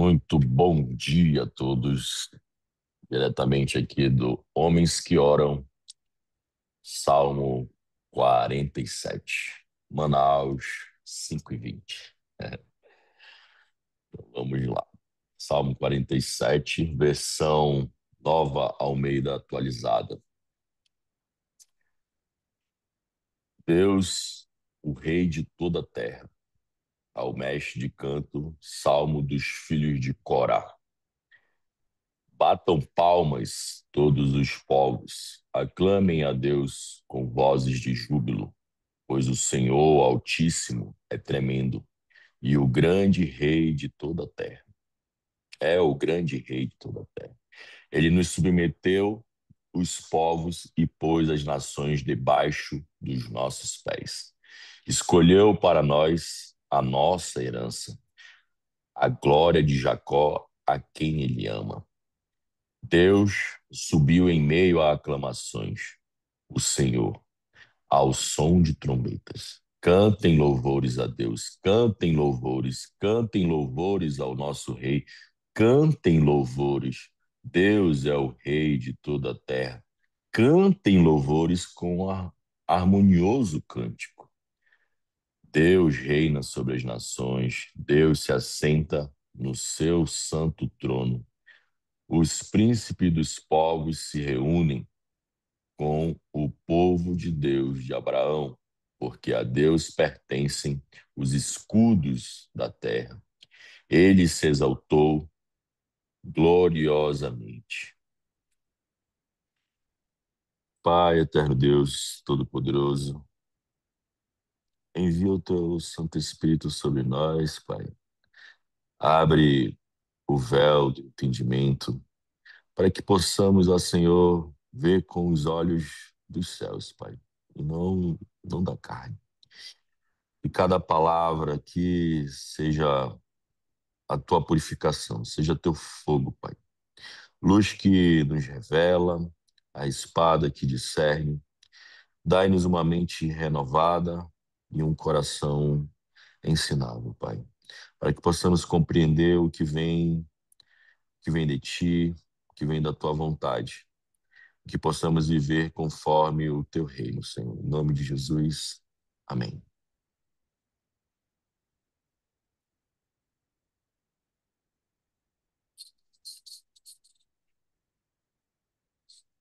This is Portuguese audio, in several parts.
Muito bom dia a todos, diretamente aqui do Homens que Oram, Salmo 47, Manaus 5:20. Vamos lá. Salmo 47, versão Nova Almeida atualizada. Deus, o Rei de toda a terra, ao mestre de canto, Salmo dos filhos de Corá. Batam palmas todos os povos, aclamem a Deus com vozes de júbilo, pois o Senhor Altíssimo é tremendo e o grande Rei de toda a terra. É o grande Rei de toda a terra. Ele nos submeteu os povos e pôs as nações debaixo dos nossos pés. Escolheu para nós a nossa herança, a glória de Jacó, a quem ele ama. Deus subiu em meio a aclamações, o Senhor, ao som de trombetas. Cantem louvores a Deus, cantem louvores ao nosso Rei, cantem louvores. Deus é o Rei de toda a terra. Cantem louvores com harmonioso cântico. Deus reina sobre as nações, Deus se assenta no seu santo trono. Os príncipes dos povos se reúnem com o povo de Deus de Abraão, porque a Deus pertencem os escudos da terra. Ele se exaltou gloriosamente. Pai, eterno Deus, todo-poderoso, envia o teu Santo Espírito sobre nós, Pai. Abre o véu do entendimento para que possamos, ó Senhor, ver com os olhos dos céus, Pai, e não da carne. E cada palavra aqui seja a tua purificação, seja teu fogo, Pai. Luz que nos revela, a espada que discerne. Dai-nos uma mente renovada e um coração ensinável, Pai, para que possamos compreender o que vem de ti, que vem da tua vontade, que possamos viver conforme o teu reino, Senhor. Em nome de Jesus, amém.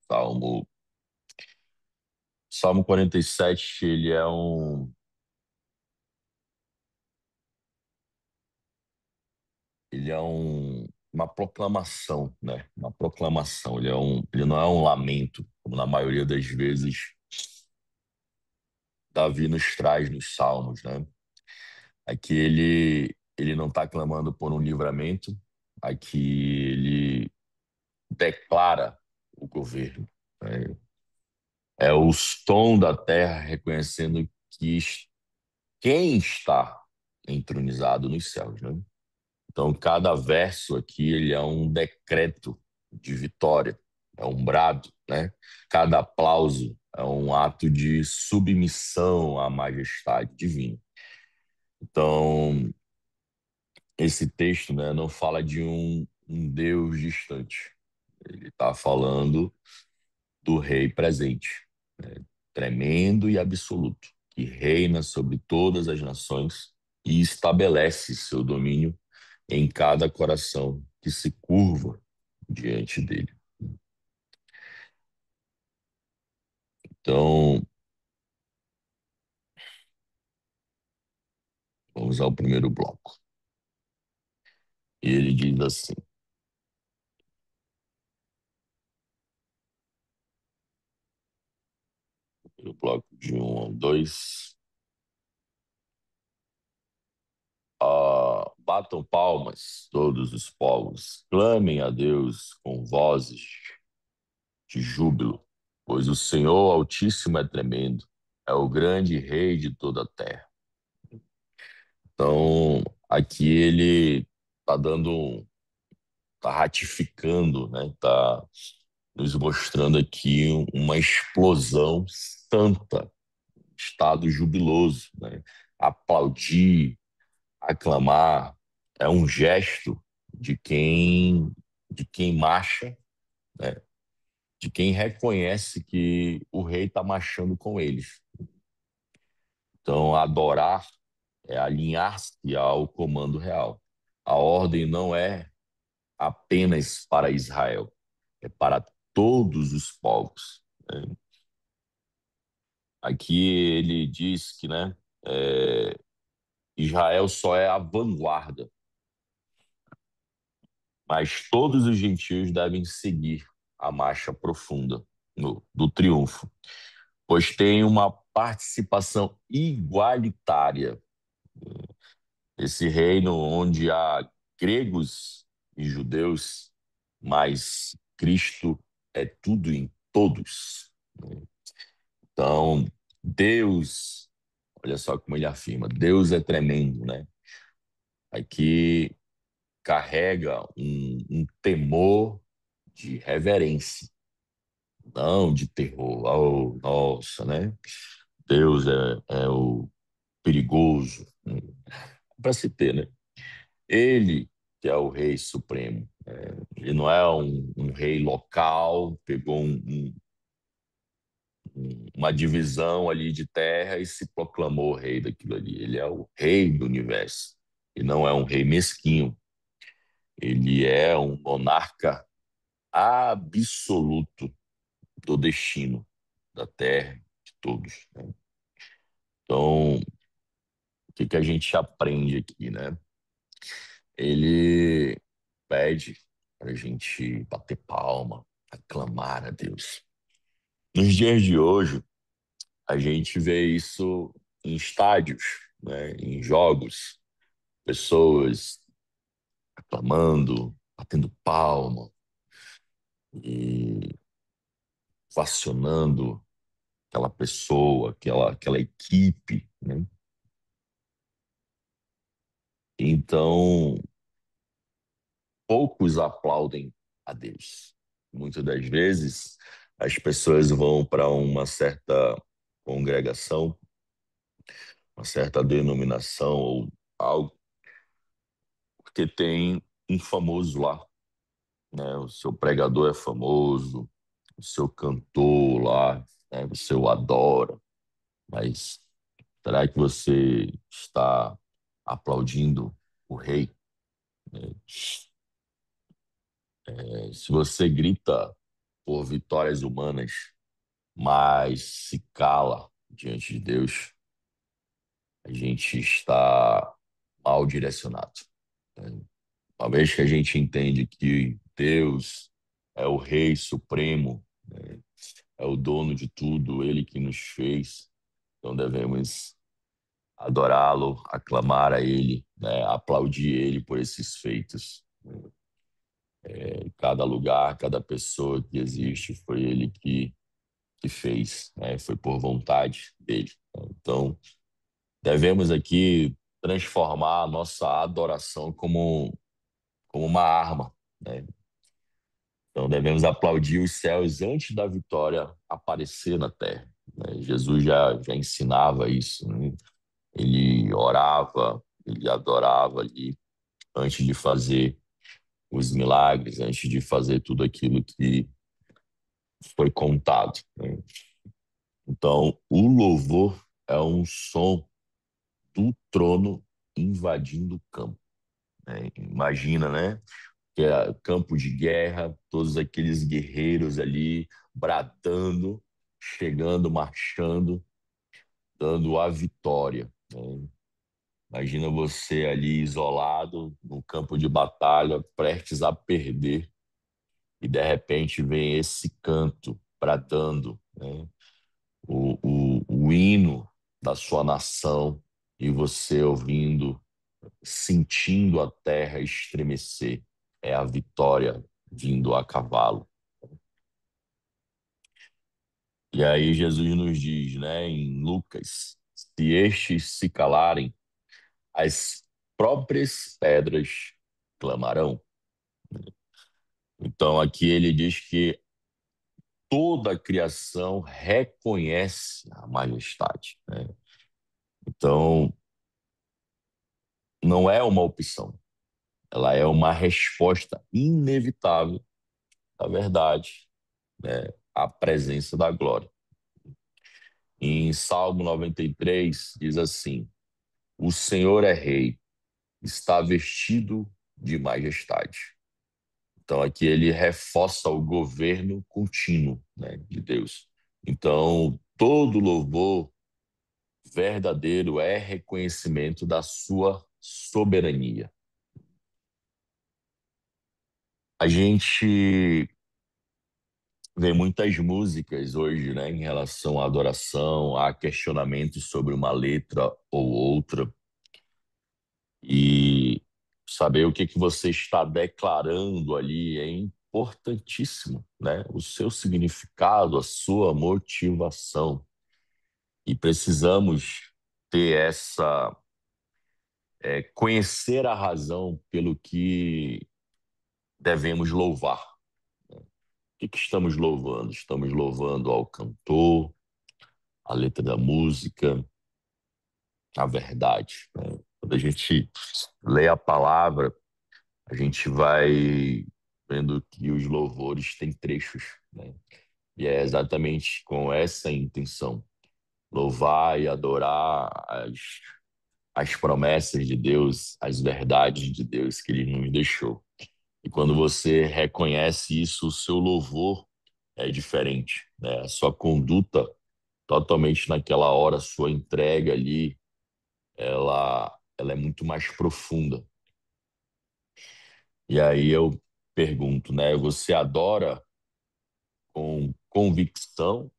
Salmo, Salmo 47, uma proclamação, né? Uma proclamação. Ele não é um lamento, como na maioria das vezes Davi nos traz nos Salmos, né? Aqui ele não está clamando por um livramento, aqui ele declara o governo, né? É o tom da terra reconhecendo que quem está entronizado nos céus, né? Então, cada verso aqui ele é um decreto de vitória, é um brado, né? Cada aplauso é um ato de submissão à majestade divina. Então, esse texto, né, não fala de um Deus distante. Ele está falando do Rei presente, né, tremendo e absoluto, que reina sobre todas as nações e estabelece seu domínio em cada coração que se curva diante dele. Então, vamos ao primeiro bloco. E ele diz assim: no bloco de 1 ao 2, batam palmas todos os povos, clamem a Deus com vozes de júbilo, pois o Senhor Altíssimo é tremendo, é o grande Rei de toda a terra. Então, aqui ele está tá ratificando, né? Tá nos mostrando aqui uma explosão santa, estado jubiloso, né? Aplaudir, aclamar, é um gesto, de quem, de quem marcha, né? De quem reconhece que o rei está marchando com eles. Então, adorar é alinhar-se ao comando real. A ordem não é apenas para Israel, é para todos os povos. Né? Aqui ele diz que, né, é, Israel só é a vanguarda, mas todos os gentios devem seguir a marcha profunda do triunfo, pois tem uma participação igualitária. Esse reino onde há gregos e judeus, mas Cristo é tudo em todos. Então, Deus, olha só como ele afirma, Deus é tremendo, né? Aqui carrega um temor de reverência, não de terror. Oh, nossa, né? Deus é o perigoso, para se ter, né? Ele que é o rei supremo. Ele não é um rei local, pegou uma divisão ali de terra e se proclamou rei daquilo ali. Ele é o rei do universo. E não é um rei mesquinho. Ele é um monarca absoluto do destino da terra, de todos. Né? Então, o que que a gente aprende aqui, né? Ele pede para a gente bater palma, aclamar a Deus. Nos dias de hoje, a gente vê isso em estádios, né? Em jogos, pessoas aclamando, batendo palma e vacionando aquela pessoa, aquela equipe, né? Então, poucos aplaudem a Deus. Muitas das vezes, as pessoas vão para uma certa congregação, uma certa denominação ou algo, porque tem um famoso lá, né? O seu pregador é famoso, o seu cantor lá, né? Você o adora, mas será que você está aplaudindo o rei? Né? Se você grita por vitórias humanas, mas se cala diante de Deus, a gente está mal direcionado. Né? Uma vez que a gente entende que Deus é o Rei Supremo, né? É o dono de tudo, Ele que nos fez, então devemos adorá-lo, aclamar a Ele, né? Aplaudir Ele por esses feitos. Cada lugar, cada pessoa que existe foi Ele que fez, né? Foi por vontade dele. Então, devemos aqui transformar a nossa adoração como uma arma, né? Então devemos aplaudir os céus antes da vitória aparecer na terra. Né? Jesus já ensinava isso, né? Ele orava, ele adorava ali antes de fazer os milagres, antes de fazer tudo aquilo que foi contado. Né? Então, o louvor é um som do trono invadindo o campo. Né? Imagina, né? Que é campo de guerra, todos aqueles guerreiros ali bradando, chegando, marchando, dando a vitória. Né? Imagina você ali isolado no campo de batalha, prestes a perder, e de repente vem esse canto bradando, né? O hino da sua nação, e você ouvindo, sentindo a terra estremecer. É a vitória vindo a cavalo. E aí Jesus nos diz, né, em Lucas, se estes se calarem, as próprias pedras clamarão. Então aqui ele diz que toda a criação reconhece a majestade, né? Então não é uma opção, ela é uma resposta inevitável da verdade, né? À presença da glória. Em Salmo 93 diz assim: O Senhor é rei, está vestido de majestade. Então aqui ele reforça o governo contínuo, né, de Deus. Então todo louvor verdadeiro é reconhecimento da sua soberania. A gente vê muitas músicas hoje, né, em relação à adoração, há questionamentos sobre uma letra ou outra, e saber o que que você está declarando ali é importantíssimo, né? O seu significado, a sua motivação. E precisamos ter conhecer a razão pelo que devemos louvar. O que que estamos louvando? Estamos louvando ao cantor, a letra da música, a verdade, né? Quando a gente lê a palavra, a gente vai vendo que os louvores têm trechos, né? E é exatamente com essa intenção, louvar e adorar as promessas de Deus, as verdades de Deus que Ele nos deixou. E quando você reconhece isso, o seu louvor é diferente, né? A sua conduta totalmente naquela hora, a sua entrega ali, ela é muito mais profunda. E aí eu pergunto, né? Você adora com convicção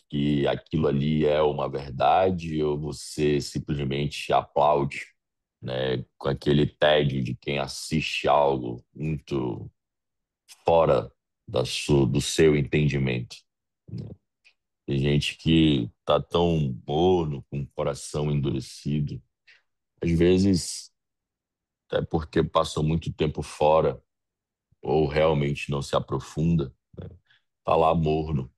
que aquilo ali é uma verdade ou você simplesmente aplaude, né? Com aquele tédio de quem assiste algo muito fora do seu entendimento, né? Tem gente que tá tão morno, com o coração endurecido, às vezes é porque passou muito tempo fora ou realmente não se aprofunda, né? Tá lá morno,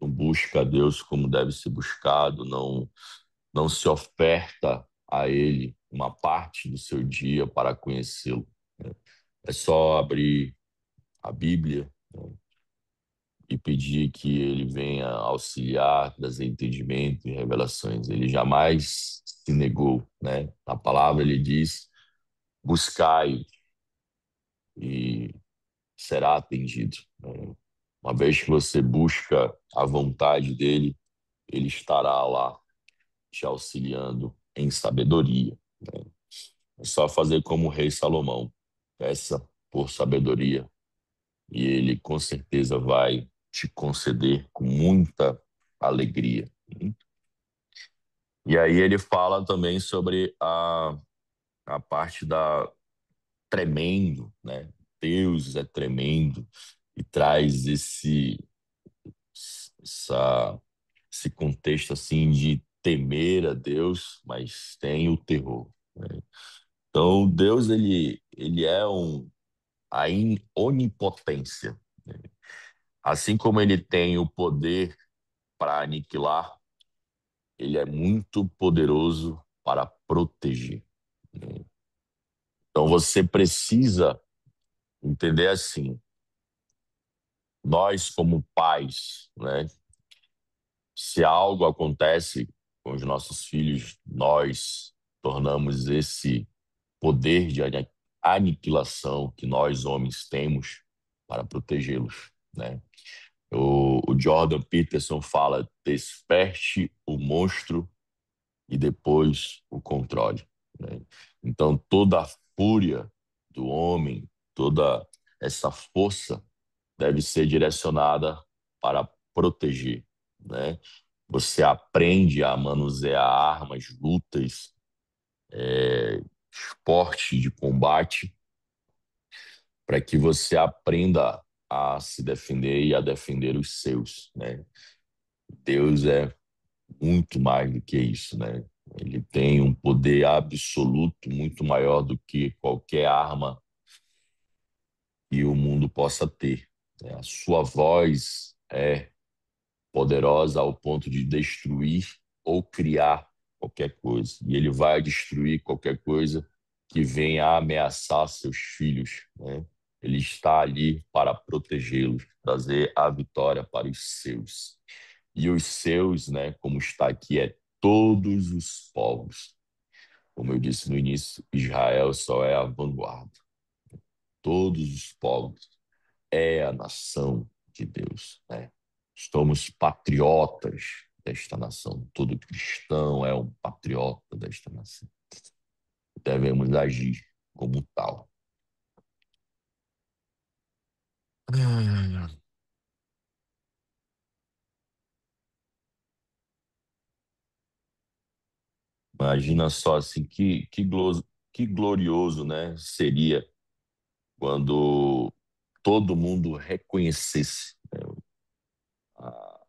não busca a Deus como deve ser buscado, não se oferta a Ele uma parte do seu dia para conhecê-lo, né? É só abrir a Bíblia, né, e pedir que Ele venha auxiliar, trazer entendimento e revelações. Ele jamais se negou, né? Na palavra ele diz: buscai e será atendido, né? Uma vez que você busca a vontade dele, ele estará lá te auxiliando em sabedoria, né? É só fazer como o rei Salomão, peça por sabedoria e ele com certeza vai te conceder com muita alegria. E aí ele fala também sobre a parte da tremendo, né? Deus é tremendo e traz essa, esse contexto assim de temer a Deus, mas tem o terror, né? Então Deus ele é a onipotência, né? Assim como ele tem o poder para aniquilar, ele é muito poderoso para proteger, né? Então você precisa entender assim, nós como pais, né? Se algo acontece com os nossos filhos, nós tornamos esse poder de aniquilação que nós homens temos para protegê-los, né? O Jordan Peterson fala: desperte o monstro e depois o controle, né? Então, toda a fúria do homem, toda essa força deve ser direcionada para proteger, né? Você aprende a manusear armas, lutas, esporte de combate, para que você aprenda a se defender e a defender os seus, né? Deus é muito mais do que isso, né? Ele tem um poder absoluto muito maior do que qualquer arma que o mundo possa ter, né? A sua voz é poderosa ao ponto de destruir ou criar qualquer coisa. E ele vai destruir qualquer coisa que venha ameaçar seus filhos, né? Ele está ali para protegê-los, trazer a vitória para os seus. E os seus, né, como está aqui, é todos os povos. Como eu disse no início, Israel só é a vanguarda. Todos os povos é a nação de Deus, né? Somos patriotas desta nação. Todo cristão é um patriota desta nação. Devemos agir como tal. Ah, imagina só assim que glorioso, né, seria quando todo mundo reconhecesse a,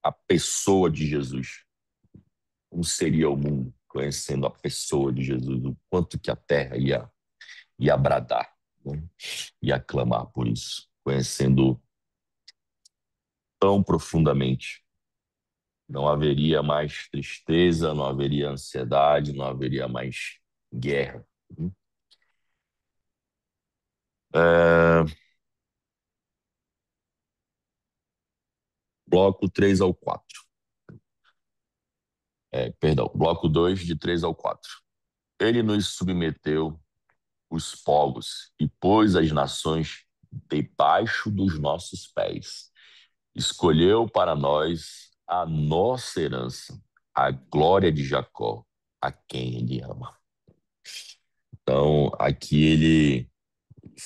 a pessoa de Jesus. Como seria o mundo conhecendo a pessoa de Jesus? O quanto que a terra ia bradar, né? Ia clamar por isso, conhecendo tão profundamente. Não haveria mais tristeza, não haveria ansiedade, não haveria mais guerra. É, bloco 3 ao 4. Perdão, bloco 2 de 3 ao 4. Ele nos submeteu os povos e pôs as nações debaixo dos nossos pés. Escolheu para nós a nossa herança, a glória de Jacó, a quem ele ama. Então, aqui ele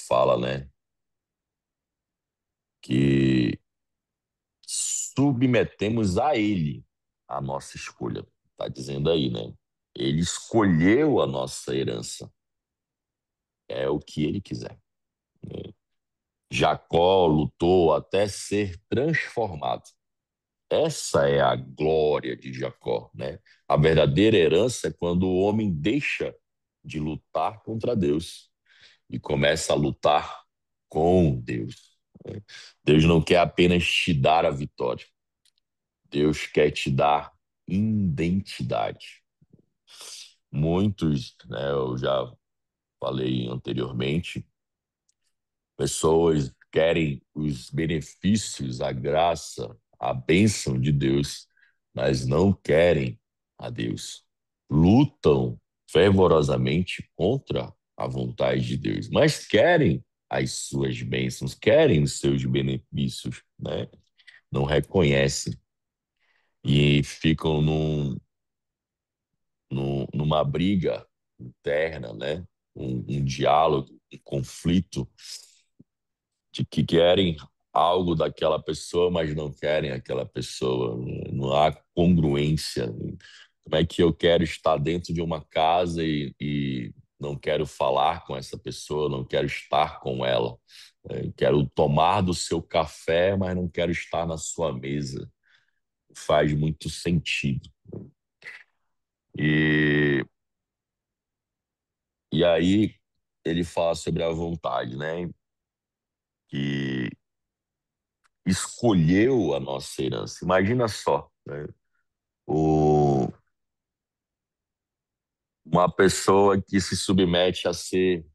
fala, né, que submetemos a ele a nossa escolha. Está dizendo aí, né? Ele escolheu a nossa herança. É o que ele quiser. Jacó lutou até ser transformado. Essa é a glória de Jacó, né? A verdadeira herança é quando o homem deixa de lutar contra Deus e começa a lutar com Deus, né? Deus não quer apenas te dar a vitória, Deus quer te dar identidade. Muitos, né, eu já falei anteriormente, pessoas querem os benefícios, a graça, a bênção de Deus, mas não querem a Deus. Lutam fervorosamente contra a vontade de Deus, mas querem as suas bênçãos, querem os seus benefícios, né? Não reconhecem e ficam numa briga interna, né? Um diálogo, um conflito de que querem algo daquela pessoa, mas não querem aquela pessoa. Não há congruência. Como é que eu quero estar dentro de uma casa e não quero falar com essa pessoa, não quero estar com ela? Quero tomar do seu café, mas não quero estar na sua mesa. Faz muito sentido. E, e aí ele fala sobre a vontade, né? Que escolheu a nossa herança. Imagina só, né? O, uma pessoa que se submete a ser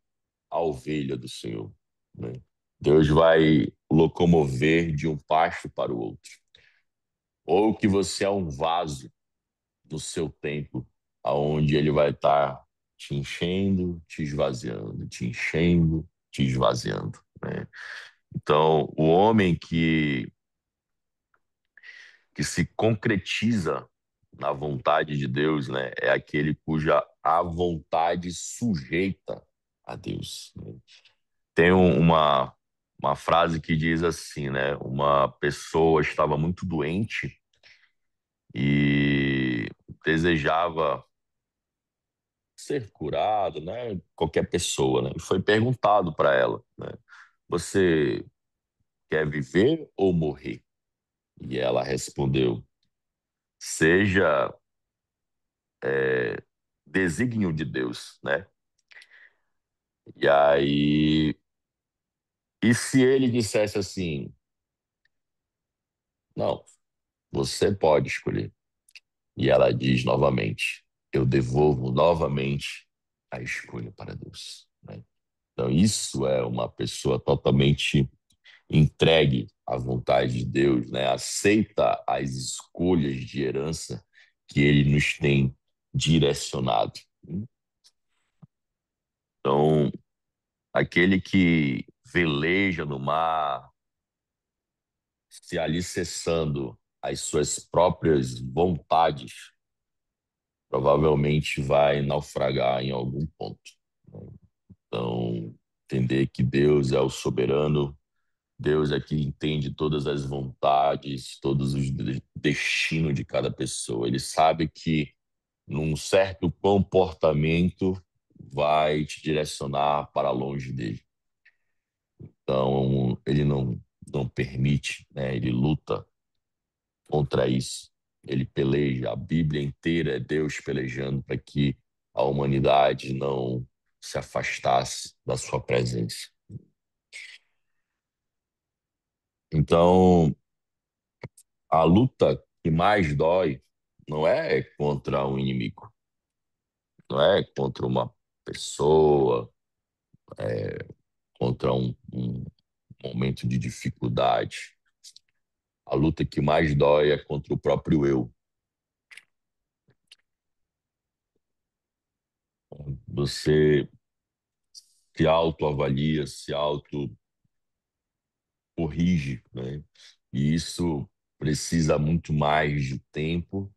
a ovelha do Senhor, né? Deus vai locomover de um pasto para o outro. Ou que você é um vaso no seu tempo, aonde ele vai estar te enchendo, te esvaziando, te enchendo, te esvaziando, né? Então, o homem que se concretiza na vontade de Deus, né, é aquele cuja a vontade sujeita a Deus, né? Tem uma frase que diz assim, né, uma pessoa estava muito doente e desejava ser curada, né, qualquer pessoa, né, e foi perguntado para ela, né, você quer viver ou morrer? E ela respondeu, seja desígnio de Deus, né? E aí, e se ele dissesse assim, não, você pode escolher. E ela diz novamente, eu devolvo novamente a escolha para Deus, né? Então, isso é uma pessoa totalmente entregue à vontade de Deus, né? Aceita as escolhas de herança que Ele nos tem direcionado. Então, aquele que veleja no mar, se alicerçando às suas próprias vontades, provavelmente vai naufragar em algum ponto. Então, entender que Deus é o soberano, Deus é que entende todas as vontades, todos os destinos de cada pessoa. Ele sabe que num certo comportamento vai te direcionar para longe dele. Então, ele não permite, né? Ele luta contra isso. Ele peleja. A Bíblia inteira é Deus pelejando para que a humanidade não se afastasse da sua presença. Então, a luta que mais dói não é contra um inimigo, não é contra uma pessoa, contra um momento de dificuldade. A luta que mais dói é contra o próprio eu. Você se autoavalia, se auto-corrige, né? E isso precisa muito mais de tempo,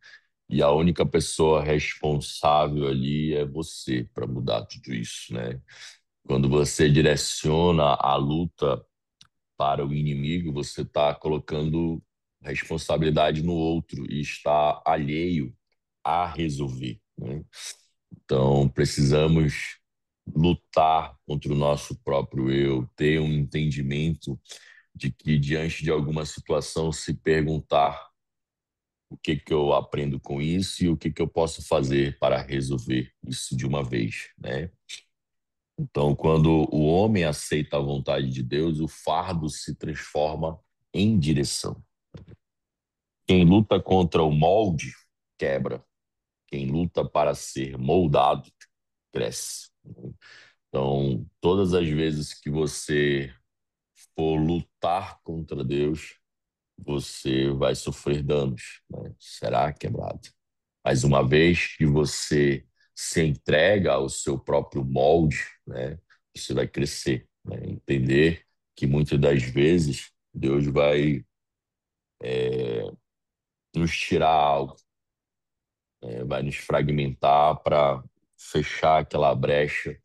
e a única pessoa responsável ali é você para mudar tudo isso, né? Quando você direciona a luta para o inimigo, você está colocando responsabilidade no outro e está alheio a resolver, né? Então, precisamos lutar contra o nosso próprio eu, ter um entendimento de que, diante de alguma situação, se perguntar o que que eu aprendo com isso e o que que eu posso fazer para resolver isso de uma vez, né? Então, quando o homem aceita a vontade de Deus, o fardo se transforma em direção. Quem luta contra o molde, quebra. Quem luta para ser moldado, cresce. Então, todas as vezes que você for lutar contra Deus, você vai sofrer danos, né? Será quebrado. Mas uma vez que você se entrega ao seu próprio molde, né, você vai crescer, né? Entender que muitas das vezes Deus vai nos tirar algo, né, vai nos fragmentar para fechar aquela brecha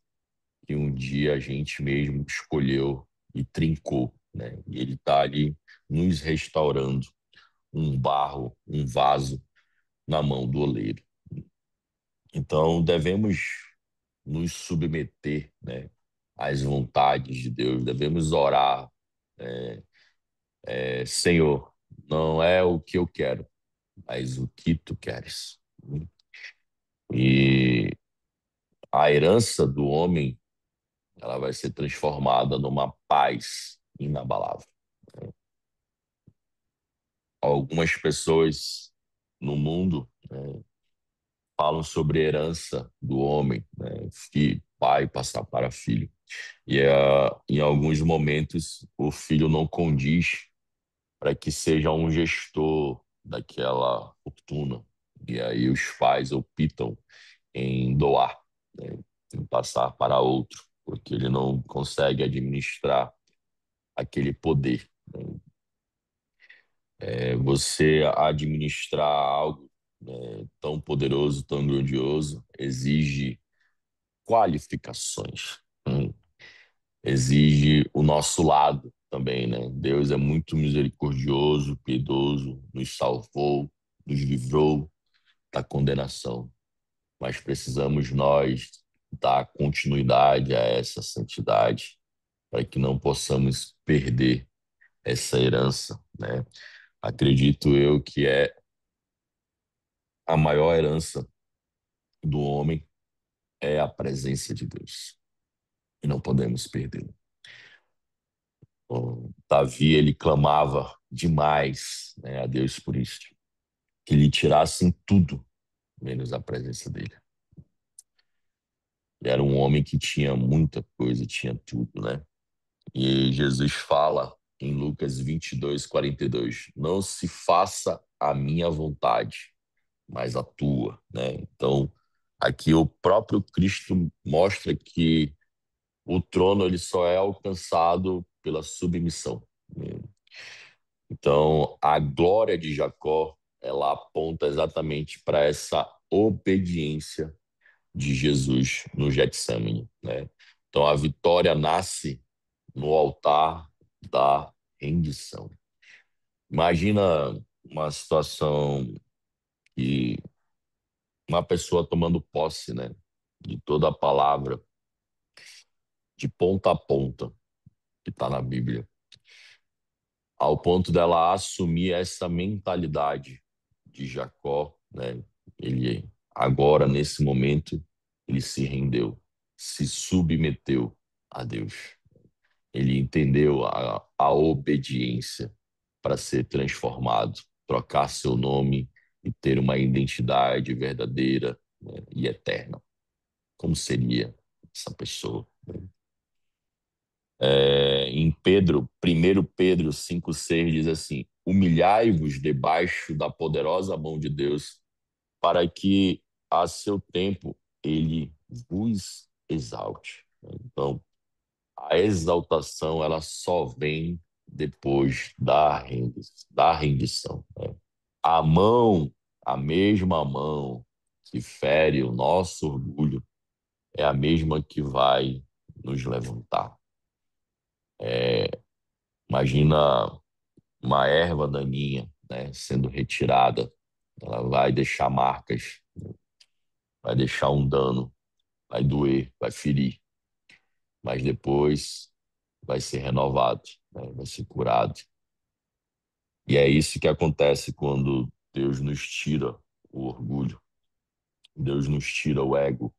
que um dia a gente mesmo escolheu e trincou, né? E Ele está ali nos restaurando um barro, um vaso na mão do oleiro. Então, devemos nos submeter, né, às vontades de Deus, devemos orar, Senhor, não é o que eu quero, mas o que tu queres. E a herança do homem, ela vai ser transformada numa paz inabalável. Algumas pessoas no mundo, né, falam sobre herança do homem, né, pai passar para filho. E em alguns momentos o filho não condiz para que seja um gestor daquela fortuna. E aí os pais optam em doar, né, em passar para outro, porque ele não consegue administrar aquele poder. Você administrar algo, né, tão poderoso, tão grandioso, exige qualificações. Exige o nosso lado também, né? Deus é muito misericordioso, piedoso, nos salvou, nos livrou da condenação, mas precisamos nós dar continuidade a essa santidade para que não possamos perder essa herança, né? Acredito eu que é a maior herança do homem é a presença de Deus e não podemos perdê-la. O Davi, ele clamava demais, né, a Deus por isso, que lhe tirassem tudo, menos a presença dele. Ele era um homem que tinha muita coisa, tinha tudo, né? E Jesus fala em Lucas 22:42: não se faça a minha vontade, mas a tua, né? Então, aqui o próprio Cristo mostra que o trono ele só é alcançado pela submissão, né? Então, a glória de Jacó, ela aponta exatamente para essa obediência de Jesus no Getsemane, né? Então, a vitória nasce no altar da rendição. Imagina uma situação que uma pessoa tomando posse, né, de toda a palavra, de ponta a ponta, que está na Bíblia, ao ponto dela assumir essa mentalidade de Jacó, né? Ele agora, nesse momento, ele se rendeu, se submeteu a Deus. Ele entendeu a obediência para ser transformado, trocar seu nome e ter uma identidade verdadeira, né, e eterna. Como seria essa pessoa? Em Pedro, 1 Pedro 5,6 diz assim: humilhai-vos debaixo da poderosa mão de Deus, para que a seu tempo ele vos exalte. Então, a exaltação ela só vem depois da rendição, né? A mão, a mesma mão que fere o nosso orgulho, é a mesma que vai nos levantar. Imagina uma erva daninha, né, sendo retirada, ela vai deixar marcas, vai deixar um dano, vai doer, vai ferir, mas depois vai ser renovado, né, vai ser curado. E é isso que acontece quando Deus nos tira o orgulho, Deus nos tira o ego,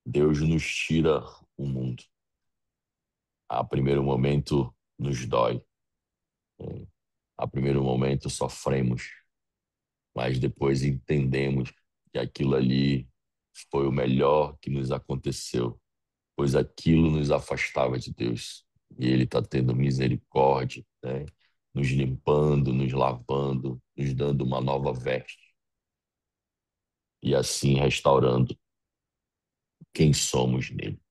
Deus nos tira o mundo. A primeiro momento nos dói, a primeiro momento sofremos, mas depois entendemos que aquilo ali foi o melhor que nos aconteceu, pois aquilo nos afastava de Deus. E Ele está tendo misericórdia, né? Nos limpando, nos lavando, nos dando uma nova veste e assim restaurando quem somos nele.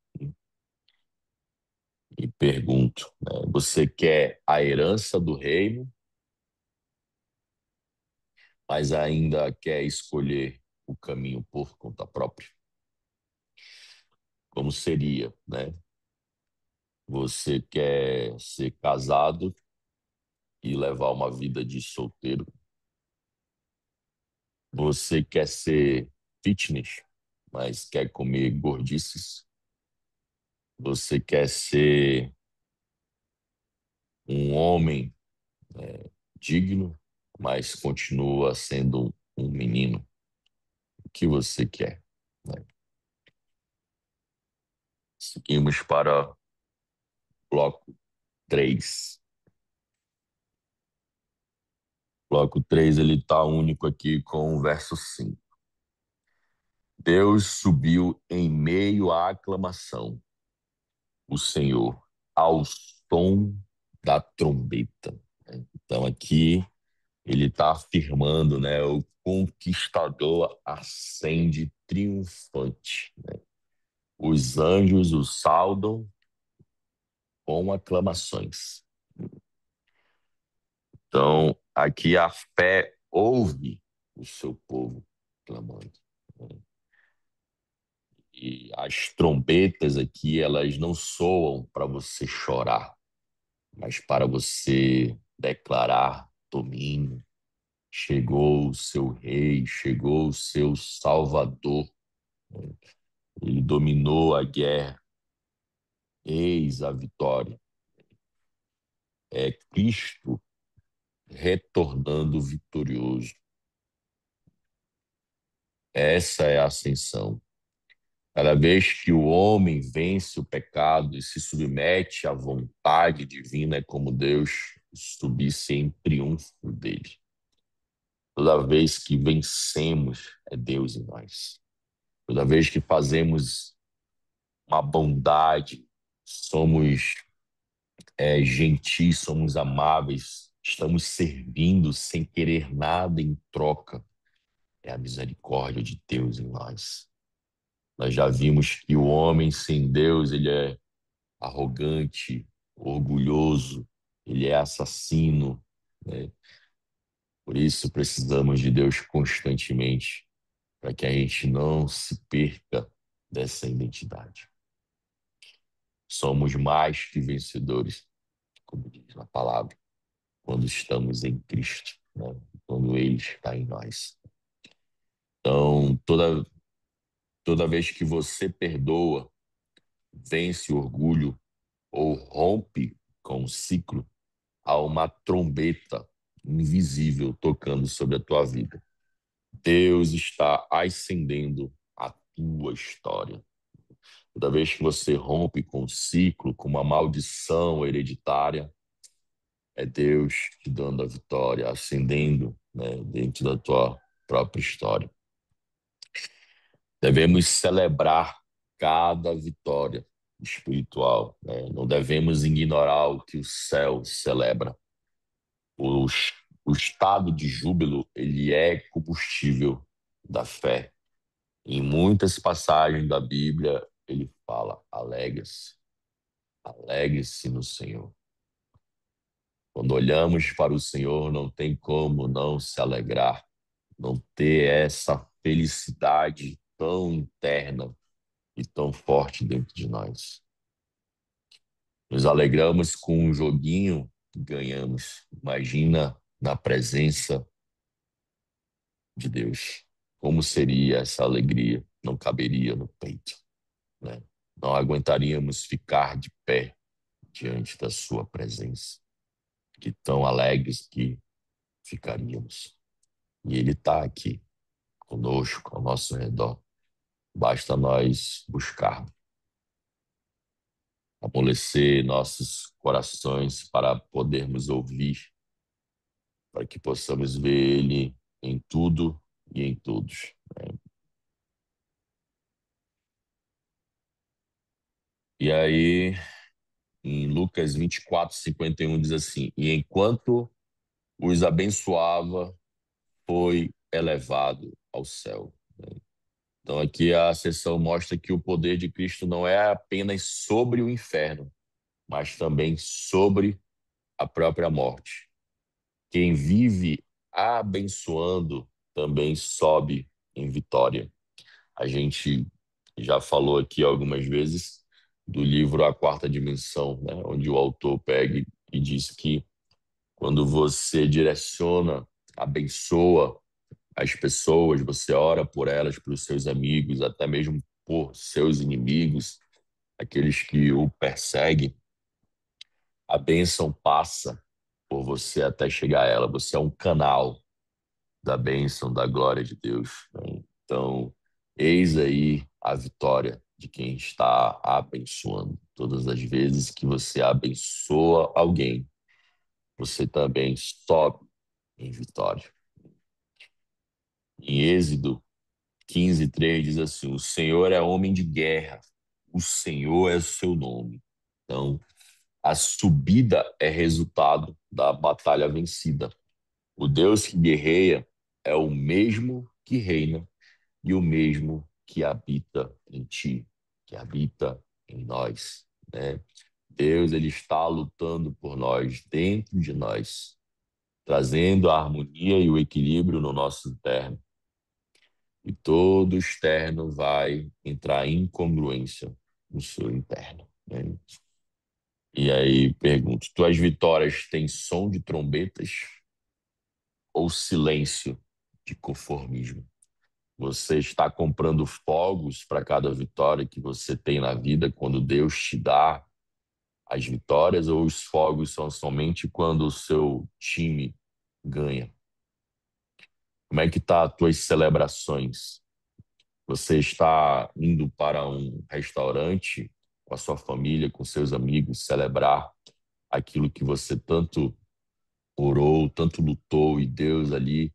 E pergunto, né, você quer a herança do reino, mas ainda quer escolher o caminho por conta própria? Como seria, né? Você quer ser casado e levar uma vida de solteiro? Você quer ser fitness, mas quer comer gordices? Você quer ser um homem digno, mas continua sendo um menino? O que você quer, né? Seguimos para o bloco 3. Bloco 3 ele está único aqui com o verso 5. Deus subiu em meio à aclamação, o Senhor, ao som da trombeta. Então aqui ele está afirmando, né, o conquistador ascende triunfante, né? Os anjos o saudam com aclamações. Então aqui a fé ouve o seu povo clamando, né? E as trombetas aqui, elas não soam para você chorar, mas para você declarar domínio. Chegou o seu rei, chegou o seu salvador. Ele dominou a guerra. Eis a vitória. É Cristo retornando vitorioso. Essa é a ascensão. Cada vez que o homem vence o pecado e se submete à vontade divina, é como Deus subisse em triunfo dele. Toda vez que vencemos, é Deus em nós. Toda vez que fazemos uma bondade, somos gentis, somos amáveis, estamos servindo sem querer nada em troca. É a misericórdia de Deus em nós. Nós já vimos que o homem sem Deus, ele é arrogante, orgulhoso, ele é assassino, né? Por isso precisamos de Deus constantemente, para que a gente não se perca dessa identidade. Somos mais que vencedores, como diz na palavra, quando estamos em Cristo, né? Quando Ele está em nós. Então, toda vez que você perdoa, vence o orgulho ou rompe com o ciclo, há uma trombeta invisível tocando sobre a tua vida. Deus está ascendendo a tua história. Toda vez que você rompe com um ciclo, com uma maldição hereditária, é Deus te dando a vitória, ascendendo, né, dentro da tua própria história. Devemos celebrar cada vitória espiritual, né? Não devemos ignorar o que o céu celebra. O, o estado de júbilo, ele é combustível da fé. Em muitas passagens da Bíblia, ele fala: alegre-se, alegre-se no Senhor. Quando olhamos para o Senhor, não tem como não se alegrar, não ter essa felicidade tão interna e tão forte dentro de nós. Nos alegramos com um joguinho que ganhamos. Imagina na presença de Deus. Como seria essa alegria? Não caberia no peito, né? Não aguentaríamos ficar de pé diante da sua presença. De tão alegres que ficaríamos. E Ele está aqui conosco, ao nosso redor. Basta nós buscarmos, amolecer nossos corações para podermos ouvir, para que possamos ver Ele em tudo e em todos. E aí, em Lucas 24:51 diz assim: E enquanto os abençoava, foi elevado ao céu. Então, aqui a sessão mostra que o poder de Cristo não é apenas sobre o inferno, mas também sobre a própria morte. Quem vive abençoando também sobe em vitória. A gente já falou aqui algumas vezes do livro A Quarta Dimensão, né, onde o autor pega e diz que quando você direciona, abençoa as pessoas, você ora por elas, pelos seus amigos, até mesmo por seus inimigos, aqueles que o perseguem, a bênção passa por você até chegar a ela. Você é um canal da bênção, da glória de Deus, né? Então, eis aí a vitória de quem está abençoando. Todas as vezes que você abençoa alguém, você também sobe em vitória. Em Êxodo 15:3 diz assim: O Senhor é homem de guerra, o Senhor é o seu nome. Então, a subida é resultado da batalha vencida. O Deus que guerreia é o mesmo que reina e o mesmo que habita em ti, que habita em nós, né? Deus, ele está lutando por nós, dentro de nós, trazendo a harmonia e o equilíbrio no nosso interno. E todo externo vai entrar em incongruência no seu interno, né? E aí pergunto: tuas vitórias têm som de trombetas ou silêncio de conformismo? Você está comprando fogos para cada vitória que você tem na vida quando Deus te dá as vitórias, ou os fogos são somente quando o seu time ganha? Como é que tá as tuas celebrações? Você está indo para um restaurante com a sua família, com seus amigos, celebrar aquilo que você tanto orou, tanto lutou e Deus ali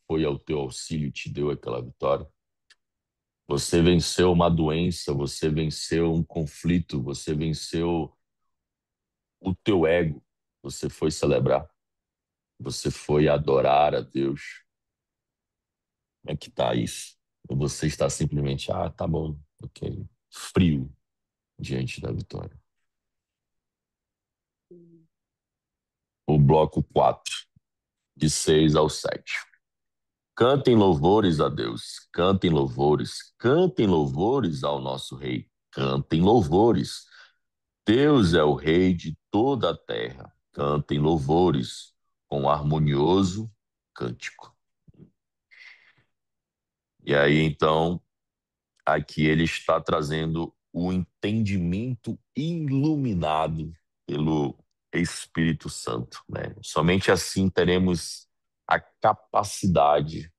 foi ao teu auxílio e te deu aquela vitória? Você venceu uma doença, você venceu um conflito, você venceu o teu ego. Você foi celebrar, você foi adorar a Deus. Como é que tá isso? Ou você está simplesmente, tá bom, ok, frio diante da vitória. O bloco 4 de 6 ao 7. Cantem louvores a Deus, cantem louvores ao nosso Rei, cantem louvores. Deus é o Rei de toda a terra, cantem louvores com harmonioso cântico. E aí então, aqui ele está trazendo o entendimento iluminado pelo Espírito Santo, né? Somente assim teremos a capacidade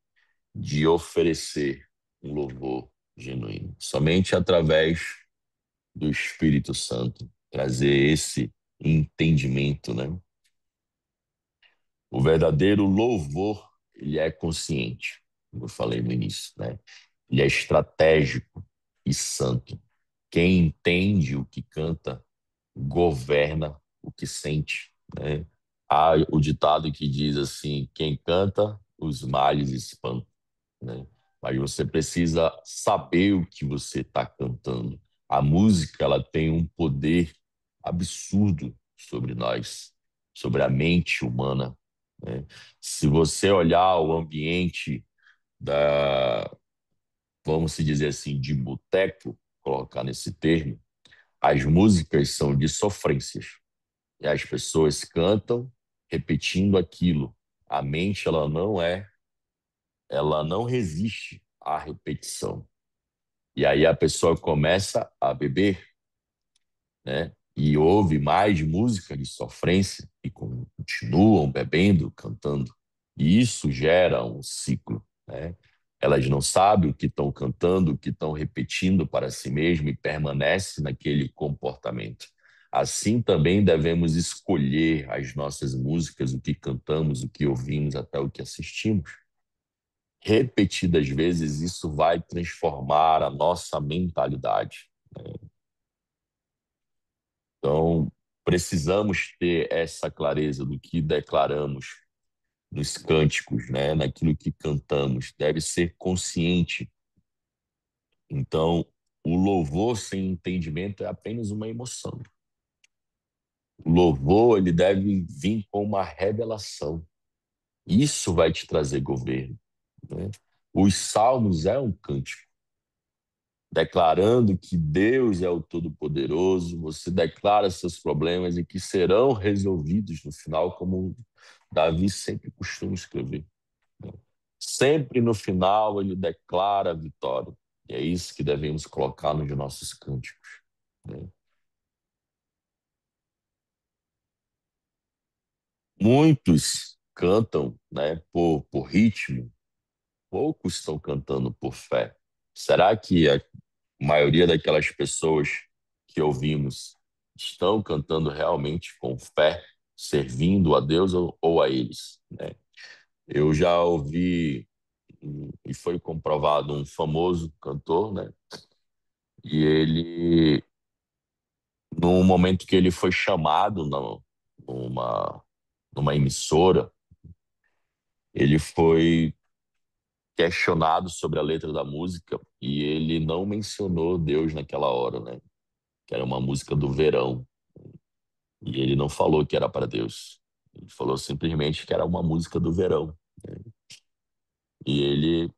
de oferecer um louvor genuíno. Somente através do Espírito Santo trazer esse entendimento, né? O verdadeiro louvor, ele é consciente, como eu falei no início, né? Ele é estratégico e santo. Quem entende o que canta, governa o que sente, né? Há o ditado que diz assim: quem canta, os males espanta, né? Mas você precisa saber o que você está cantando. A música, ela tem um poder absurdo sobre nós, sobre a mente humana, né? Se você olhar o ambiente da, vamos se dizer assim, de boteco, colocar nesse termo, as músicas são de sofrências. E as pessoas cantam repetindo aquilo. A mente, ela não resiste à repetição. E aí a pessoa começa a beber, né? E ouve mais música de sofrência e continuam bebendo, cantando. E isso gera um ciclo, né? Elas não sabem o que estão cantando, o que estão repetindo para si mesmo e permanece naquele comportamento. Assim também devemos escolher as nossas músicas, o que cantamos, o que ouvimos, até o que assistimos. Repetidas vezes, isso vai transformar a nossa mentalidade. Então, precisamos ter essa clareza do que declaramos nos cânticos, né? Naquilo que cantamos. Deve ser consciente. Então, o louvor sem entendimento é apenas uma emoção. O louvor, ele deve vir com uma revelação. Isso vai te trazer governo, né? Os salmos é um cântico, declarando que Deus é o Todo-Poderoso, você declara seus problemas e que serão resolvidos no final, como Davi sempre costuma escrever, né? Sempre no final ele declara a vitória. E é isso que devemos colocar nos nossos cânticos, né? Muitos cantam, né, por ritmo, poucos estão cantando por fé. Será que a maioria daquelas pessoas que ouvimos estão cantando realmente com fé, servindo a Deus ou a eles, né? Eu já ouvi e foi comprovado um famoso cantor, né? E ele, no momento que ele foi chamado numa, numa emissora, ele foi questionado sobre a letra da música e ele não mencionou Deus naquela hora, né? Que era uma música do verão. E ele não falou que era para Deus. Ele falou simplesmente que era uma música do verão. E ele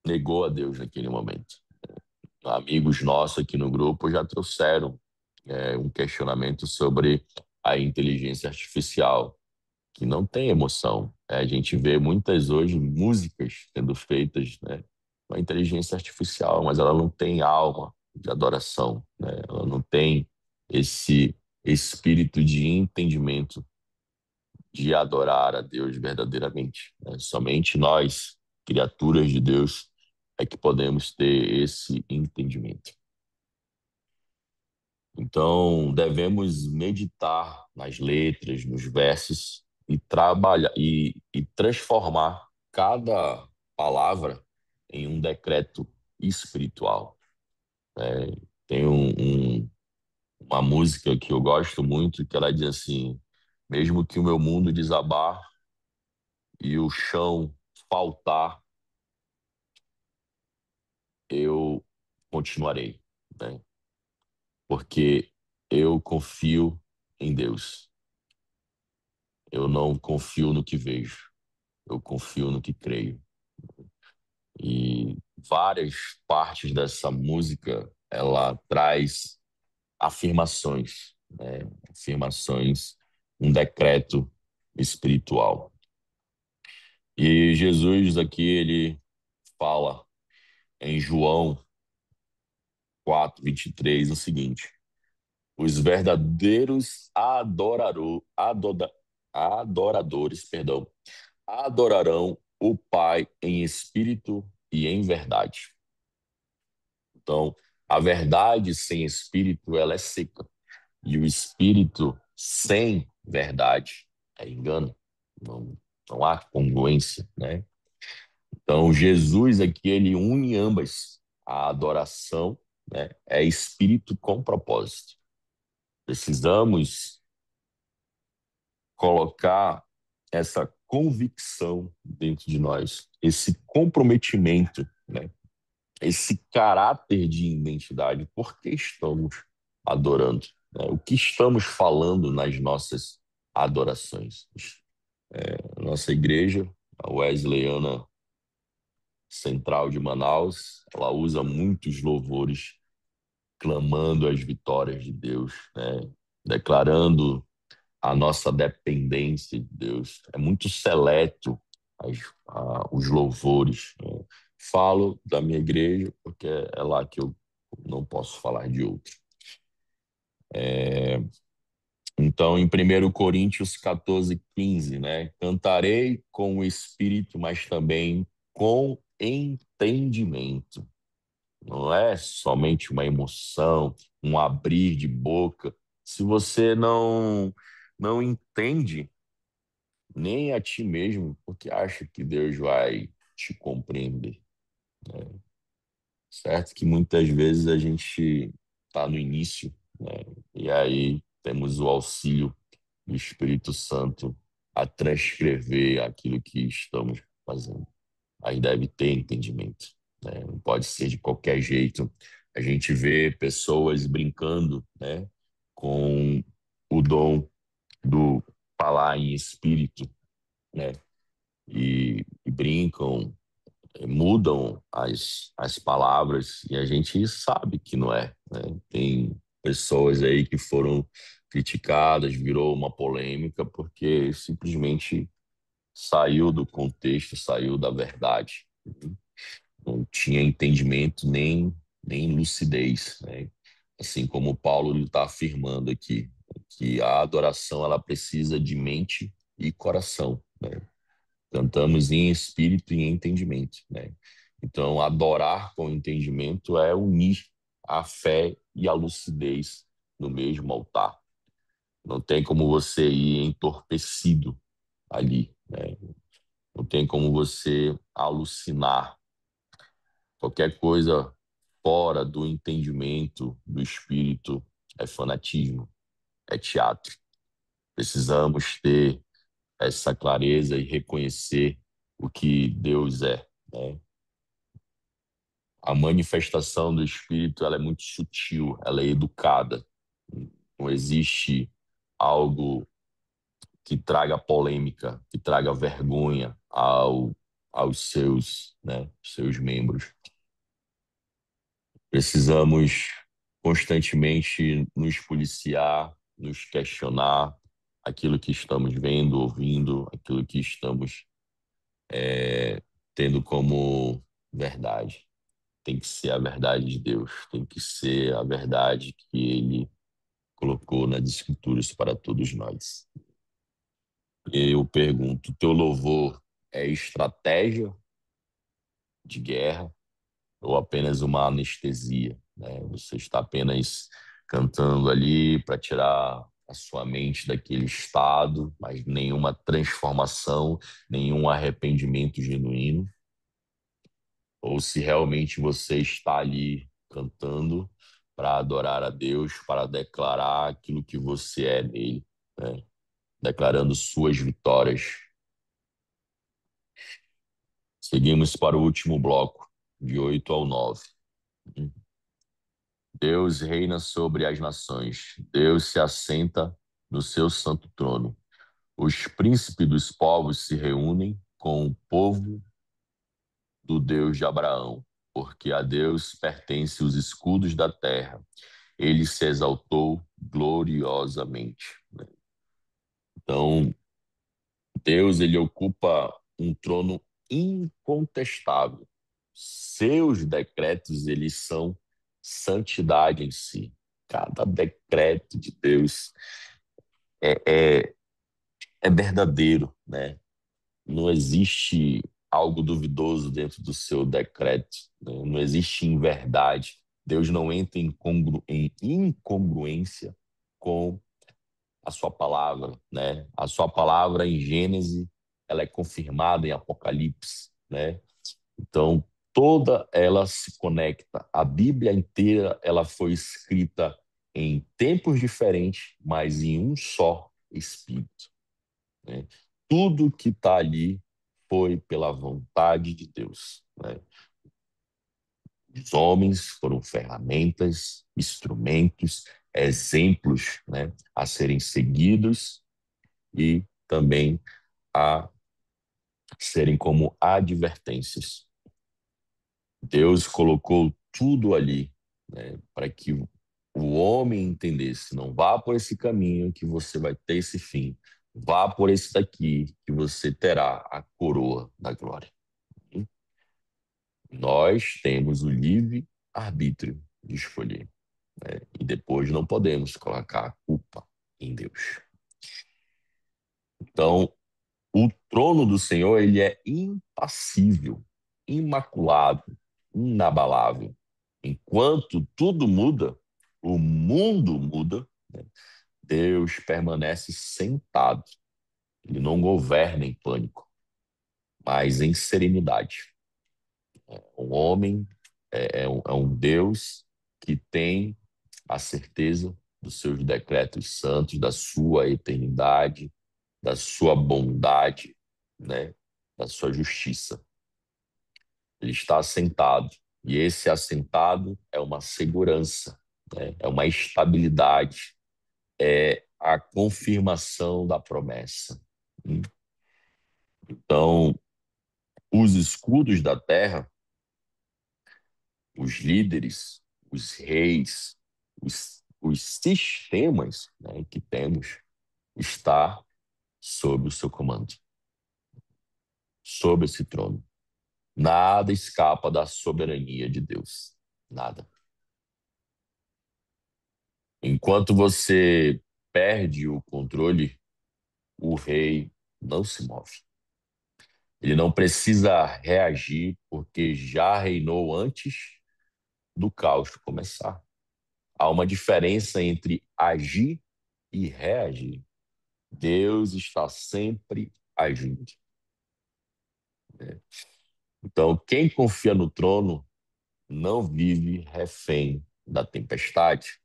negou a Deus naquele momento. Amigos nossos aqui no grupo já trouxeram um questionamento sobre a inteligência artificial, que não tem emoção. A gente vê muitas hoje músicas sendo feitas, né, com a inteligência artificial, mas ela não tem alma de adoração, né? Ela não tem esse espírito de entendimento de adorar a Deus verdadeiramente, né? Somente nós, criaturas de Deus, é que podemos ter esse entendimento. Então, devemos meditar nas letras, nos versos e trabalhar e transformar cada palavra em um decreto espiritual. Tem uma música que eu gosto muito que ela diz assim: mesmo que o meu mundo desabar e o chão faltar, eu continuarei, né? Porque eu confio em Deus. Eu não confio no que vejo, eu confio no que creio. E várias partes dessa música, ela traz afirmações, né? Afirmações, um decreto espiritual. E Jesus aqui, ele fala em João 4:23 o seguinte: os verdadeiros adoradores, perdão, adorarão o Pai em espírito e em verdade. Então, a verdade sem espírito, ela é seca. E o espírito sem verdade é engano. Não, não há congruência, né? Então, Jesus aqui, ele une ambas. A adoração, né, é espírito com propósito. Precisamos colocar essa convicção dentro de nós, esse comprometimento, né, esse caráter de identidade. Por que estamos adorando? Né? O que estamos falando nas nossas adorações? A nossa igreja, a Wesleyana Central de Manaus, ela usa muitos louvores clamando as vitórias de Deus, né? Declarando a nossa dependência de Deus. É muito seleto os louvores, né? Falo da minha igreja porque é lá que eu não posso falar de outro. Então, em 1 Coríntios 14:15, né? Cantarei com o espírito, mas também com entendimento. Não é somente uma emoção, um abrir de boca. Se você não entende nem a ti mesmo, porque acha que Deus vai te compreender, né? Certo que muitas vezes a gente está no início, né? E aí temos o auxílio do Espírito Santo a transcrever aquilo que estamos fazendo. Aí deve ter entendimento, né? Não pode ser de qualquer jeito. A gente vê pessoas brincando, né, com o dom do falar em espírito, né? E brincam, mudam as palavras e a gente sabe que não é, né? Tem pessoas aí que foram criticadas, virou uma polêmica porque simplesmente saiu do contexto, saiu da verdade. Não tinha entendimento nem lucidez, né? Assim como Paulo está afirmando aqui, que a adoração ela precisa de mente e coração, né? Cantamos em espírito e em entendimento, né? Então, adorar com entendimento é unir a fé e a lucidez no mesmo altar. Não tem como você ir entorpecido ali, né? Não tem como você alucinar. Qualquer coisa fora do entendimento do espírito é fanatismo, é teatro. Precisamos ter essa clareza e reconhecer o que Deus é, né? A manifestação do espírito ela é muito sutil, ela é educada. Não existe algo que traga polêmica, que traga vergonha aos seus membros. Precisamos constantemente nos policiar, nos questionar aquilo que estamos vendo, ouvindo, aquilo que estamos tendo como verdade. Tem que ser a verdade de Deus, tem que ser a verdade que Ele colocou nas Escrituras para todos nós. Eu pergunto: teu louvor é estratégia de guerra ou apenas uma anestesia, né? Você está apenas cantando ali para tirar a sua mente daquele estado, mas nenhuma transformação, nenhum arrependimento genuíno. ou se realmente você está ali cantando para adorar a Deus, para declarar aquilo que você é nele, né? Declarando suas vitórias. Seguimos para o último bloco, de 8 ao 9. Deus reina sobre as nações. Deus se assenta no seu santo trono. Os príncipes dos povos se reúnem com o povo do Deus de Abraão, porque a Deus pertence os escudos da terra. Ele se exaltou gloriosamente. Então, Deus, ele ocupa um trono incontestável. Seus decretos, eles são santidade em si. Cada decreto de Deus é, é, é verdadeiro, né? Não existe algo duvidoso dentro do seu decreto, né? Não existe inverdade. Deus não entra em incongruência com a sua palavra, né? A sua palavra em Gênesis, ela é confirmada em Apocalipse, né? Então, toda ela se conecta. A Bíblia inteira, ela foi escrita em tempos diferentes, mas em um só Espírito, né? Tudo que está ali foi pela vontade de Deus, né? Os homens foram ferramentas, instrumentos, exemplos, né, a serem seguidos e também a serem como advertências. Deus colocou tudo ali, né, para que o homem entendesse: não vá por esse caminho que você vai ter esse fim, vá por esse daqui que você terá a coroa da glória. Nós temos o livre arbítrio de escolher, né? E depois não podemos colocar a culpa em Deus. Então, o trono do Senhor, ele é impassível, imaculado, inabalável. Enquanto tudo muda, o mundo muda, né? Deus permanece sentado. Ele não governa em pânico, mas em serenidade. Um homem é um Deus que tem a certeza dos seus decretos santos, da sua eternidade, da sua bondade, né? Da sua justiça. Ele está assentado. E esse assentado é uma segurança, né? É uma estabilidade, é a confirmação da promessa. Então, os escudos da terra, os líderes, os reis, os sistemas, né, que temos, está sob o seu comando, sob esse trono. Nada escapa da soberania de Deus. Nada. Enquanto você perde o controle, o rei não se move. Ele não precisa reagir porque já reinou antes do caos começar. Há uma diferença entre agir e reagir. Deus está sempre agindo, né? Então, quem confia no trono não vive refém da tempestade.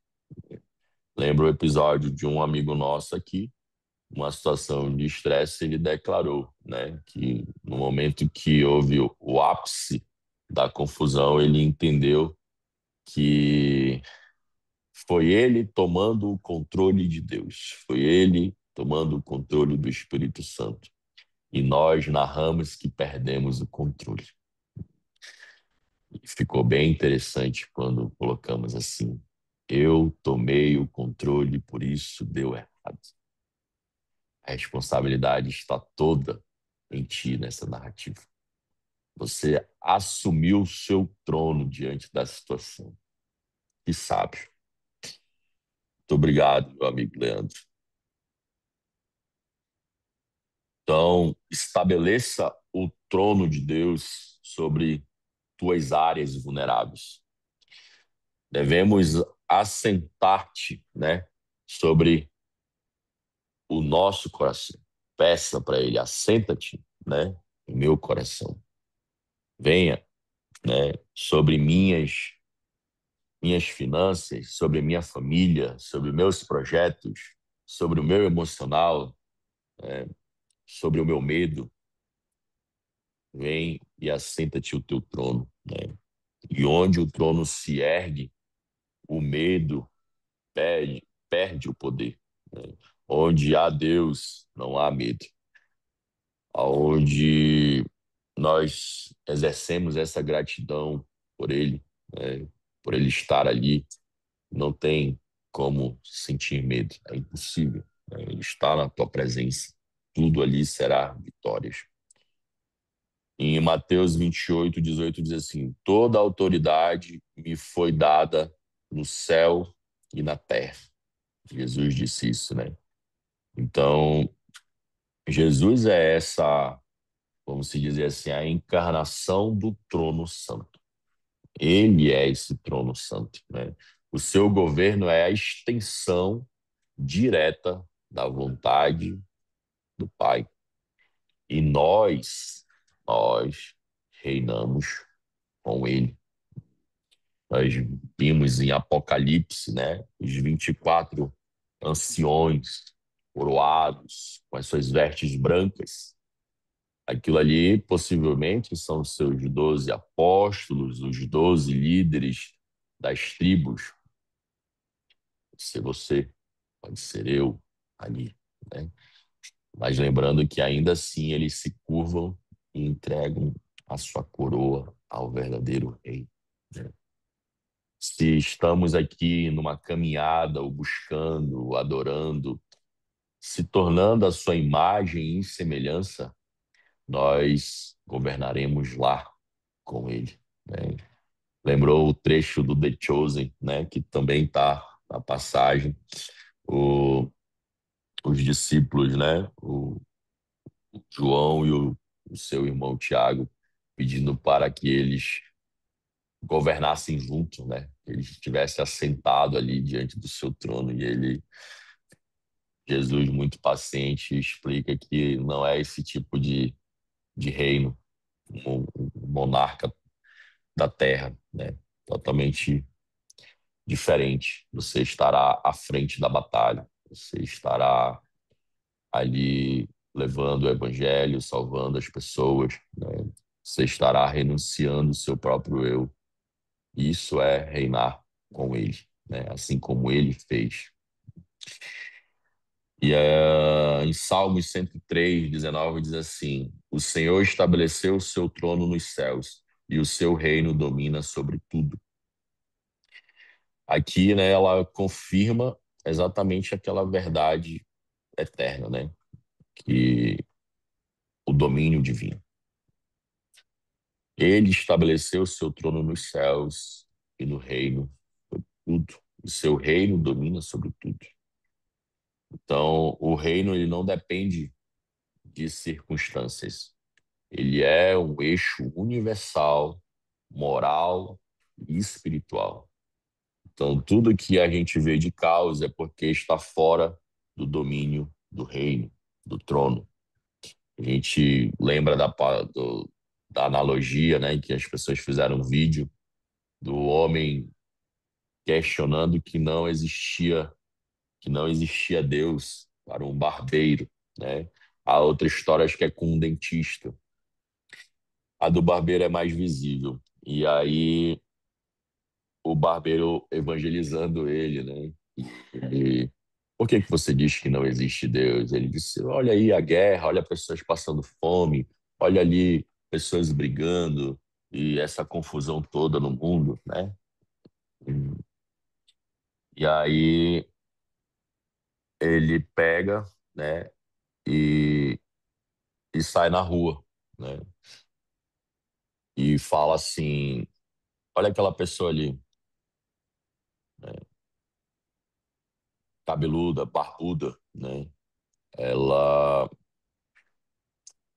Lembra o episódio de um amigo nosso aqui, uma situação de estresse, ele declarou, né, que no momento que houve o ápice da confusão, ele entendeu que foi ele tomando o controle de Deus, foi ele tomando o controle do Espírito Santo. E nós narramos que perdemos o controle. E ficou bem interessante quando colocamos assim: eu tomei o controle, por isso deu errado. A responsabilidade está toda em ti nessa narrativa. Você assumiu o seu trono diante da situação. Que sábio. Muito obrigado, meu amigo Leandro. Então, estabeleça o trono de Deus sobre tuas áreas vulneráveis. Devemos assentar-te, né, sobre o nosso coração. Peça para ele: assenta-te, né, em meu coração. Venha, né? Sobre minhas finanças, sobre minha família, sobre meus projetos, sobre o meu emocional, sobre o meu medo. Vem e assenta-te o teu trono, né? E onde o trono se ergue, o medo perde o poder, né? Onde há Deus, não há medo. Onde nós exercemos essa gratidão por Ele, né? Por Ele estar ali, não tem como sentir medo, é impossível, né? Ele está na tua presença, tudo ali será vitórias. Em Mateus 28, 18 diz assim: toda a autoridade me foi dada no céu e na terra. Jesus disse isso, né? Então, Jesus é essa, vamos se dizer assim, a encarnação do trono santo. Ele é esse trono santo, né? O seu governo é a extensão direta da vontade do Pai. E nós reinamos com ele. Nós vimos em Apocalipse, né, os 24 anciões coroados com as suas vestes brancas. Aquilo ali possivelmente são os seus 12 apóstolos, os 12 líderes das tribos. Pode ser você, pode ser eu ali, né? Mas lembrando que ainda assim eles se curvam e entregam a sua coroa ao verdadeiro rei, né? Se estamos aqui numa caminhada, ou buscando, ou adorando, se tornando a sua imagem e semelhança, nós governaremos lá com ele, né? Lembrou o trecho do The Chosen, né? Que também está na passagem. O, os discípulos, né? O João e o seu irmão Tiago, pedindo para que eles governassem juntos, né? Ele estivesse assentado ali diante do seu trono e ele, Jesus, muito paciente, explica que não é esse tipo de reino, um monarca da terra, né? Totalmente diferente. Você estará à frente da batalha, você estará ali levando o evangelho, salvando as pessoas, né? Você estará renunciando o seu próprio eu. Isso é reinar com ele, né? Assim como ele fez. E em Salmos 103, 19 diz assim: o Senhor estabeleceu o seu trono nos céus e o seu reino domina sobre tudo. Aqui, né, ela confirma exatamente aquela verdade eterna, né? Que o domínio divino. Ele estabeleceu o seu trono nos céus e no reino sobre tudo. O seu reino domina sobre tudo. Então, o reino ele não depende de circunstâncias. Ele é um eixo universal, moral e espiritual. Então, tudo que a gente vê de caos é porque está fora do domínio do reino, do trono. A gente lembra da analogia, né, em que as pessoas fizeram um vídeo do homem questionando que não existia Deus para um barbeiro, né? Há outra história, acho que é com um dentista. A do barbeiro é mais visível. E aí o barbeiro evangelizando ele, né? E por que que você diz que não existe Deus? Ele disse: olha aí a guerra, olha pessoas passando fome, olha ali pessoas brigando e essa confusão toda no mundo, né? E aí ele pega, né? E, e sai na rua, né? E fala assim: olha aquela pessoa ali, né? Cabeluda, barbuda, né? Ela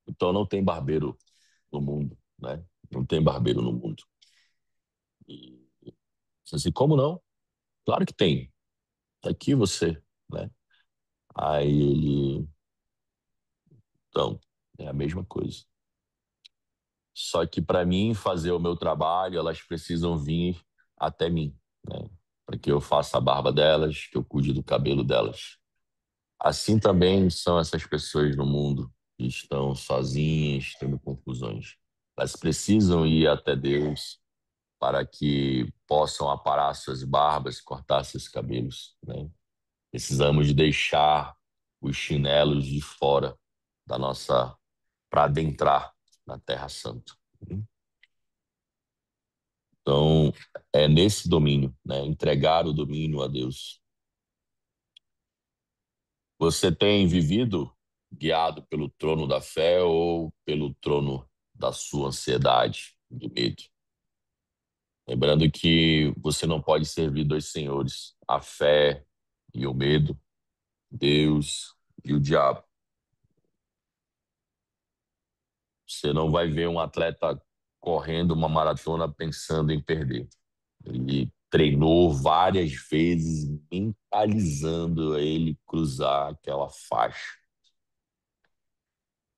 então não tem barbeiro no mundo, né? Não tem barbeiro no mundo. E assim, como não? Claro que tem. Tá aqui você, né? Aí ele, então, é a mesma coisa. Só que para mim fazer o meu trabalho, elas precisam vir até mim, né? Para que eu faça a barba delas, que eu cuide do cabelo delas. Assim também são essas pessoas no mundo que estão sozinhas, tendo confusões. Elas precisam ir até Deus para que possam aparar suas barbas, cortar seus cabelos, né? Precisamos deixar os chinelos de fora da nossa para adentrar na Terra Santa. Então, é nesse domínio, né? Entregar o domínio a Deus. Você tem vivido guiado pelo trono da fé ou pelo trono da sua ansiedade, do medo? Lembrando que você não pode servir dois senhores, a fé e o medo, Deus e o diabo. Você não vai ver um atleta correndo uma maratona pensando em perder. Ele treinou várias vezes, mentalizando ele cruzar aquela faixa.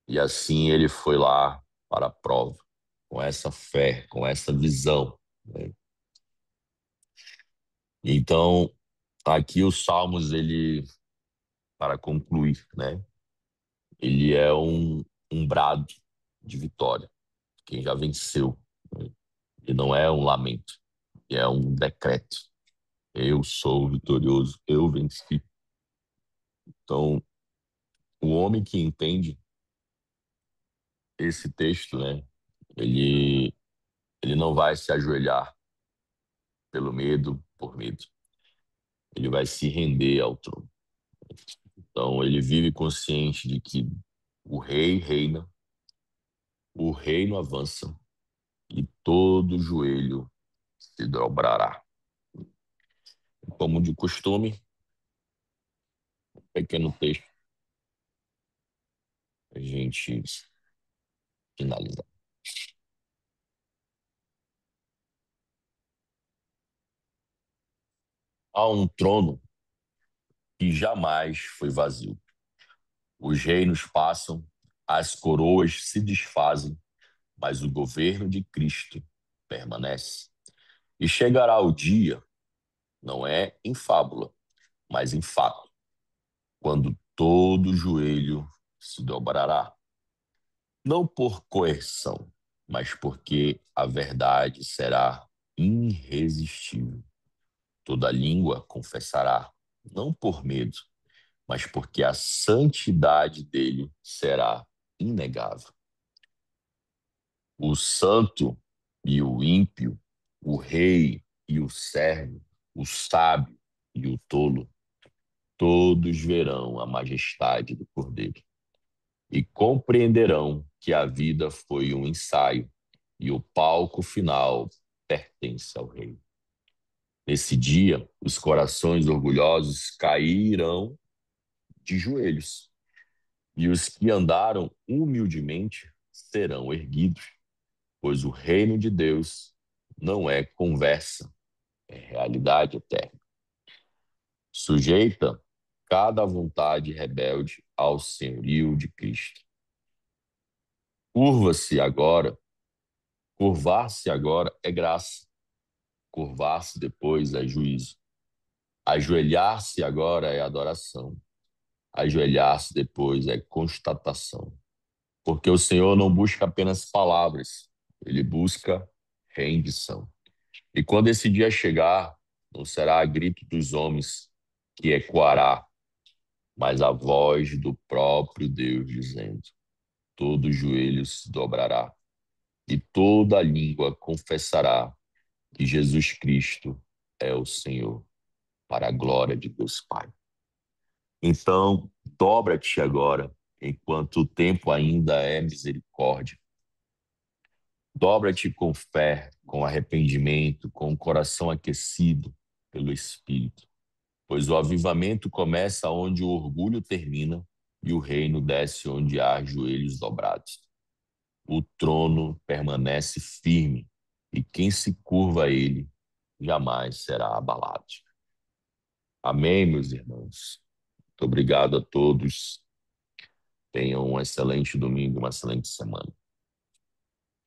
E assim ele foi lá para a prova, com essa fé, com essa visão, né? Então, aqui os Salmos, ele, para concluir, né? Ele é um brado de vitória, quem já venceu, né? E não é um lamento, é um decreto. Eu sou vitorioso, eu venci. Então, o homem que entende esse texto, né? Ele, ele não vai se ajoelhar pelo medo, por medo. Ele vai se render ao trono. Então, ele vive consciente de que o rei reina, o reino avança e todo joelho se dobrará. Como de costume, um pequeno texto para a gente finalizar. Há um trono que jamais foi vazio. Os reinos passam, as coroas se desfazem, mas o governo de Cristo permanece. E chegará o dia, não é em fábula, mas em fato, quando todo joelho se dobrará, não por coerção, mas porque a verdade será irresistível. Toda língua confessará, não por medo, mas porque a santidade dele será inegável. O santo e o ímpio, o rei e o servo, o sábio e o tolo, todos verão a majestade do Cordeiro e compreenderão que a vida foi um ensaio e o palco final pertence ao Rei. Nesse dia, os corações orgulhosos cairão de joelhos e os que andaram humildemente serão erguidos, pois o reino de Deus não é conversa, é realidade eterna. Sujeita cada vontade rebelde ao senhorio de Cristo. Curva-se agora, curvar-se agora é graça, curvar-se depois é juízo. Ajoelhar-se agora é adoração, ajoelhar-se depois é constatação. Porque o Senhor não busca apenas palavras, ele busca rendição. E quando esse dia chegar, não será a grito dos homens que ecoará, mas a voz do próprio Deus dizendo: todo joelho se dobrará e toda língua confessará que Jesus Cristo é o Senhor, para a glória de Deus Pai. Então, dobra-te agora, enquanto o tempo ainda é misericórdia. Dobra-te com fé, com arrependimento, com o coração aquecido pelo Espírito, pois o avivamento começa onde o orgulho termina e o reino desce onde há joelhos dobrados. O trono permanece firme e quem se curva a ele jamais será abalado. Amém, meus irmãos. Muito obrigado a todos. Tenham um excelente domingo, uma excelente semana.